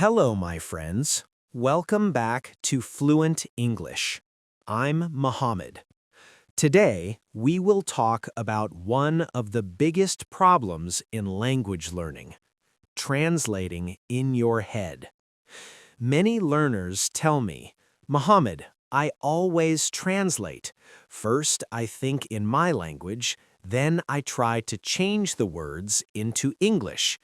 Hello, my friends. Welcome back to Fluent English. I'm Mohammed. Today, we will talk about one of the biggest problems in language learning, translating in your head. Many learners tell me, Mohammed, I always translate. First, I think in my language, then I try to change the words into English.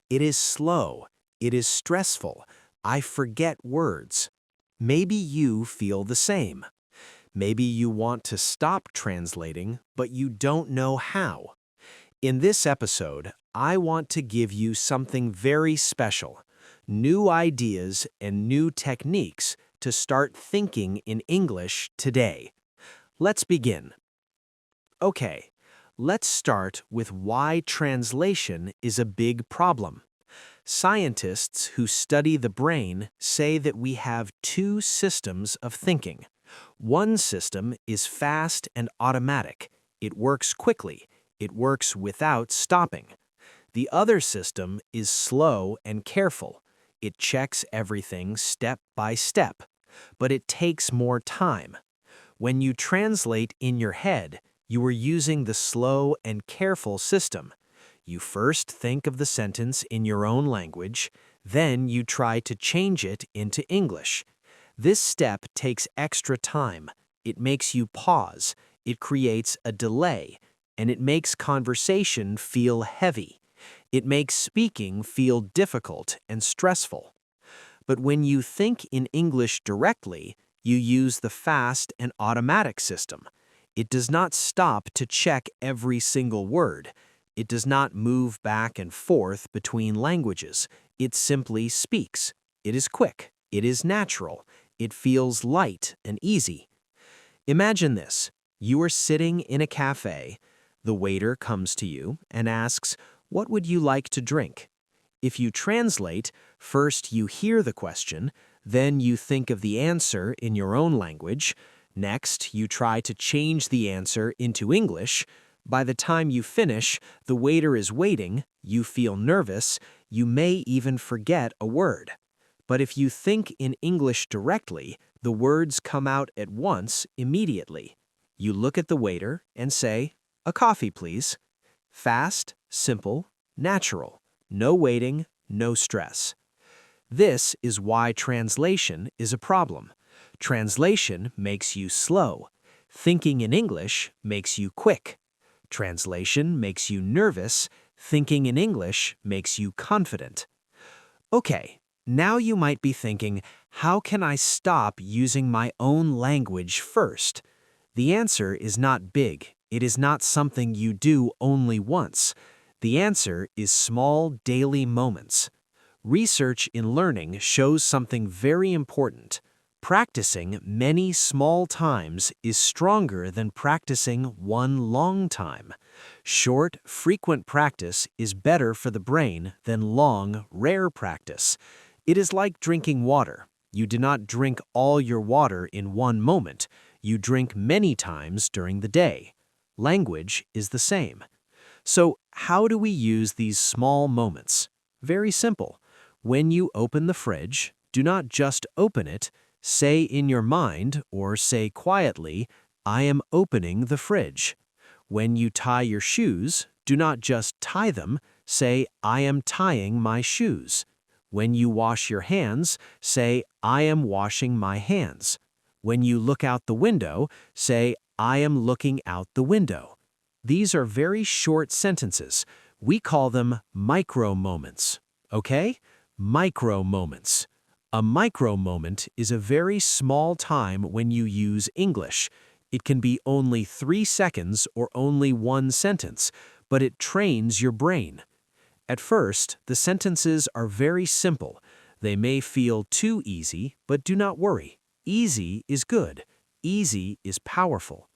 It is slow. It is stressful. I forget words. Maybe you feel the same. Maybe you want to stop translating, but you don't know how. In this episode, I want to give you something very special, new ideas and new techniques to start thinking in English today. Let's begin. Okay, let's start with why translation is a big problem. Scientists who study the brain say that we have two systems of thinking. One system is fast and automatic. It works quickly. It works without stopping. The other system is slow and careful. It checks everything step by step, but it takes more time. When you translate in your head, you are using the slow and careful system. You first think of the sentence in your own language, then you try to change it into English. This step takes extra time. It makes you pause, it creates a delay, and it makes conversation feel heavy. It makes speaking feel difficult and stressful. But when you think in English directly, you use the fast and automatic system. It does not stop to check every single word. It does not move back and forth between languages. It simply speaks. It is quick. It is natural. It feels light and easy. Imagine this. You are sitting in a cafe. The waiter comes to you and asks, "What would you like to drink?" If you translate, first you hear the question, then you think of the answer in your own language. Next, you try to change the answer into English. By the time you finish, the waiter is waiting, you feel nervous, you may even forget a word. But if you think in English directly, the words come out at once, immediately. You look at the waiter and say, "A coffee, please." Fast, simple, natural. No waiting, no stress. This is why translation is a problem. Translation makes you slow. Thinking in English makes you quick. Translation makes you nervous. Thinking in English makes you confident. Okay, now you might be thinking, how can I stop using my own language first? The answer is not big. It is not something you do only once. The answer is small daily moments. Research in learning shows something very important. Practicing many small times is stronger than practicing one long time. Short, frequent practice is better for the brain than long, rare practice. It is like drinking water. You do not drink all your water in one moment. You drink many times during the day. Language is the same. So, how do we use these small moments? Very simple. When you open the fridge, do not just open it. Say in your mind, or say quietly, "I am opening the fridge." When you tie your shoes, do not just tie them. Say, "I am tying my shoes." When you wash your hands, say, "I am washing my hands." When you look out the window, say, "I am looking out the window." These are very short sentences. We call them micro moments. Okay? Micro moments. A micro moment is a very small time when you use English. It can be only 3 seconds or only one sentence, but it trains your brain. At first, the sentences are very simple. They may feel too easy, but do not worry. Easy is good. Easy is powerful.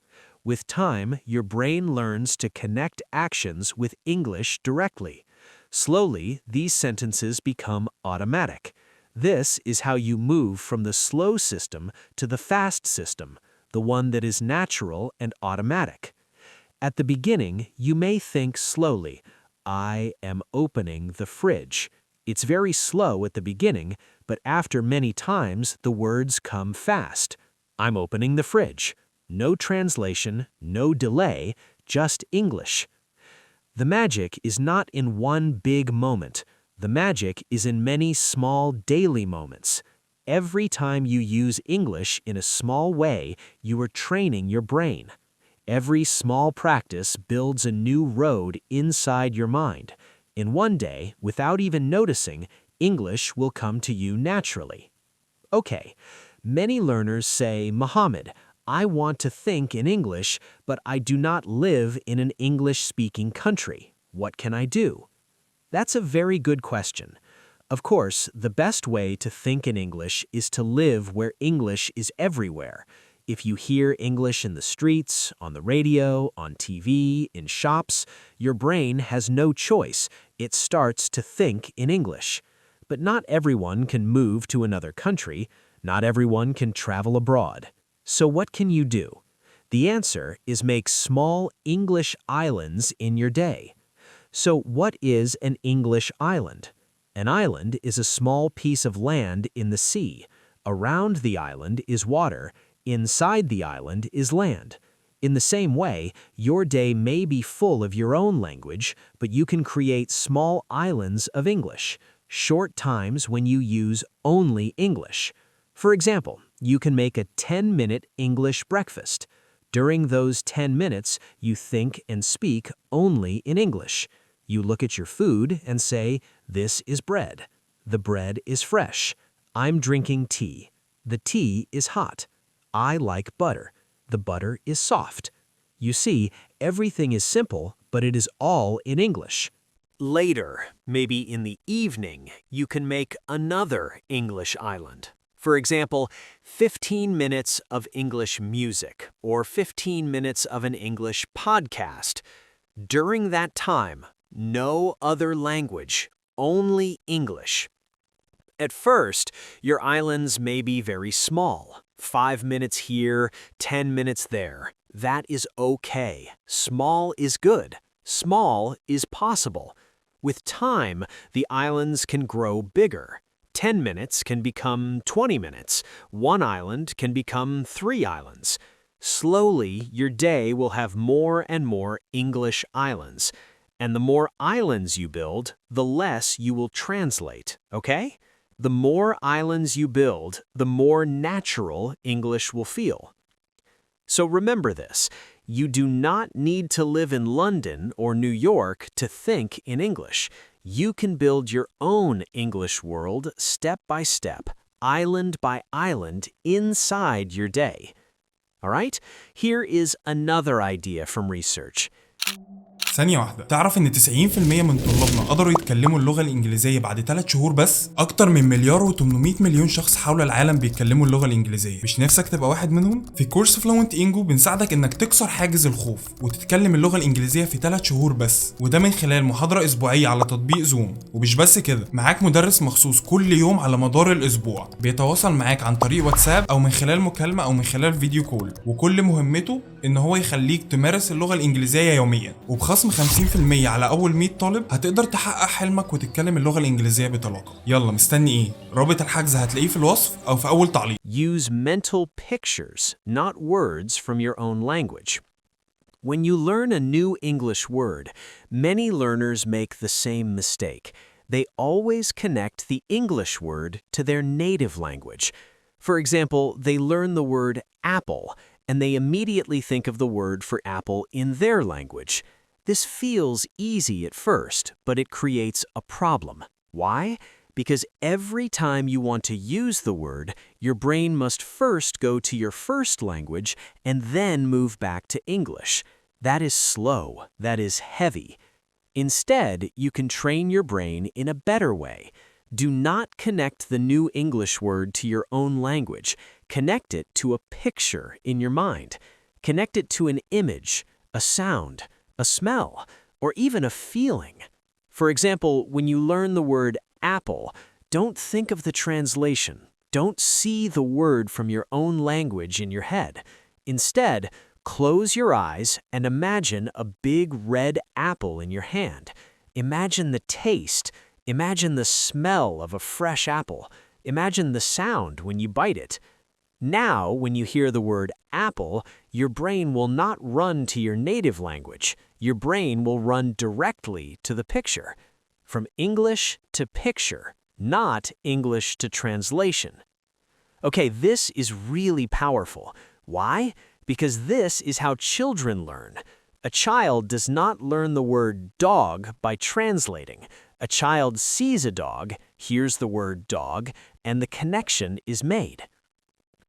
With time, your brain learns to connect actions with English directly. Slowly, these sentences become automatic. This is how you move from the slow system to the fast system, the one that is natural and automatic. At the beginning, you may think slowly, "I am opening the fridge." It's very slow at the beginning, but after many times, the words come fast. I'm opening the fridge. No translation, no delay, just English. The magic is not in one big moment. The magic is in many small daily moments. Every time you use English in a small way, you are training your brain. Every small practice builds a new road inside your mind. In one day, without even noticing, English will come to you naturally. Okay, many learners say, Mohammed, I want to think in English, but I do not live in an English-speaking country. What can I do? That's a very good question. Of course, the best way to think in English is to live where English is everywhere. If you hear English in the streets, on the radio, on TV, in shops, your brain has no choice. It starts to think in English. But not everyone can move to another country. Not everyone can travel abroad. So what can you do? The answer is make small English islands in your day. So what is an English island? An island is a small piece of land in the sea. Around the island is water. Inside the island is land. In the same way, your day may be full of your own language, but you can create small islands of English, short times when you use only English. For example, you can make a 10-minute English breakfast. During those 10 minutes, you think and speak only in English. You look at your food and say, this is bread. The bread is fresh. I'm drinking tea. The tea is hot. I like butter. The butter is soft. You see, everything is simple, but it is all in English. Later, maybe in the evening, you can make another English island. For example, 15 minutes of English music or 15 minutes of an English podcast. During that time, no other language, only English. At first, your islands may be very small. 5 minutes here, 10 minutes there. That is okay. Small is good. Small is possible. With time, the islands can grow bigger. 10 minutes can become 20 minutes. One island can become 3 islands. Slowly, your day will have more and more English islands. And the more islands you build, the less you will translate, okay? The more islands you build, the more natural English will feel. So remember this, you do not need to live in London or New York to think in English. You can build your own English world step by step, island by island, inside your day. All right? Here is another idea from research. ثانية واحدة، تعرف إن 90% من طلابنا قدروا يتكلموا اللغة الإنجليزية بعد 3 شهور بس؟ أكتر من 1.8 مليار شخص حول العالم بيتكلموا اللغة الإنجليزية، مش نفسك تبقى واحد منهم؟ في كورس فلوينت إنجو بنساعدك إنك تكسر حاجز الخوف وتتكلم اللغة الإنجليزية في 3 شهور بس، وده من خلال محاضرة أسبوعية على تطبيق زوم، ومش بس كده، معاك مدرس مخصوص كل يوم على مدار الأسبوع، بيتواصل معاك عن طريق واتساب أو من خلال مكالمة أو من خلال فيديو كول، وكل مهمته إن هو يخليك تمارس اللغة الإنجليزية يوميا، وبخصم 50% على أول 100 طالب هتقدر تحقق حلمك وتتكلم اللغة الإنجليزية بطلاقة. يلا مستني إيه؟ رابط الحجز هتلاقيه في الوصف أو في أول تعليق. Use mental pictures, not words from your own language. When you learn a new English word, many learners make the same mistake. They always connect the English word to their native language. For example, they learn the word apple, and they immediately think of the word for apple in their language. This feels easy at first, but it creates a problem. Why? Because every time you want to use the word, your brain must first go to your first language and then move back to English. That is slow. That is heavy. Instead, you can train your brain in a better way. Do not connect the new English word to your own language. Connect it to a picture in your mind. Connect it to an image, a sound, a smell, or even a feeling. For example, when you learn the word apple, don't think of the translation. Don't see the word from your own language in your head. Instead, close your eyes and imagine a big red apple in your hand. Imagine the taste. Imagine the smell of a fresh apple. Imagine the sound when you bite it. Now, when you hear the word apple, your brain will not run to your native language. Your brain will run directly to the picture. From English to picture, not English to translation. Okay, this is really powerful. Why? Because this is how children learn. A child does not learn the word dog by translating. A child sees a dog, hears the word dog, and the connection is made.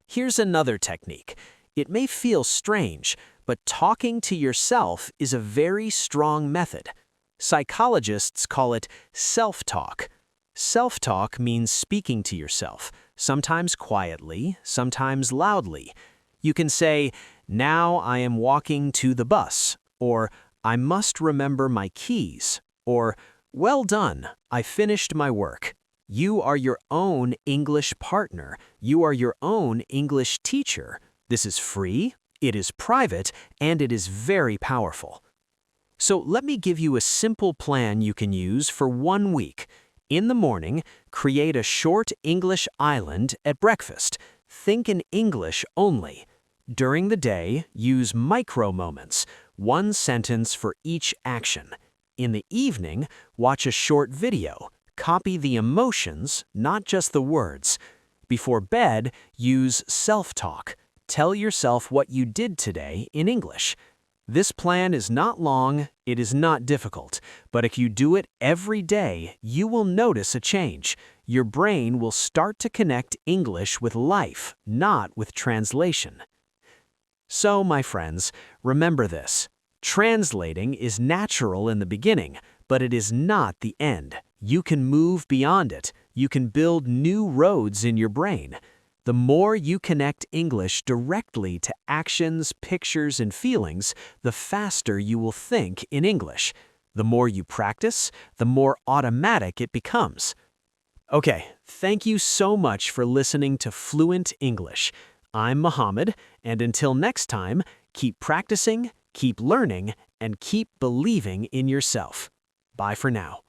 Here's another technique. It may feel strange, but talking to yourself is a very strong method. Psychologists call it self-talk. Self-talk means speaking to yourself, sometimes quietly, sometimes loudly. You can say, "Now I am walking to the bus," or "I must remember my keys," or "Well done, I finished my work." You are your own English partner. You are your own English teacher. This is free, it is private, and it is very powerful. So let me give you a simple plan you can use for 1 week. In the morning, create a short English island at breakfast. Think in English only. During the day, use micro moments, 1 sentence for each action. In the evening, watch a short video. Copy the emotions, not just the words. Before bed, use self-talk. Tell yourself what you did today in English. This plan is not long, it is not difficult, but if you do it every day, you will notice a change. Your brain will start to connect English with life, not with translation. So, my friends, remember this. Translating is natural in the beginning, but it is not the end. You can move beyond it. You can build new roads in your brain. The more you connect English directly to actions, pictures, and feelings, the faster you will think in English. The more you practice, the more automatic it becomes. Okay, thank you so much for listening to Fluent English. I'm Mohammed, and until next time, keep practicing, keep learning, and keep believing in yourself. Bye for now.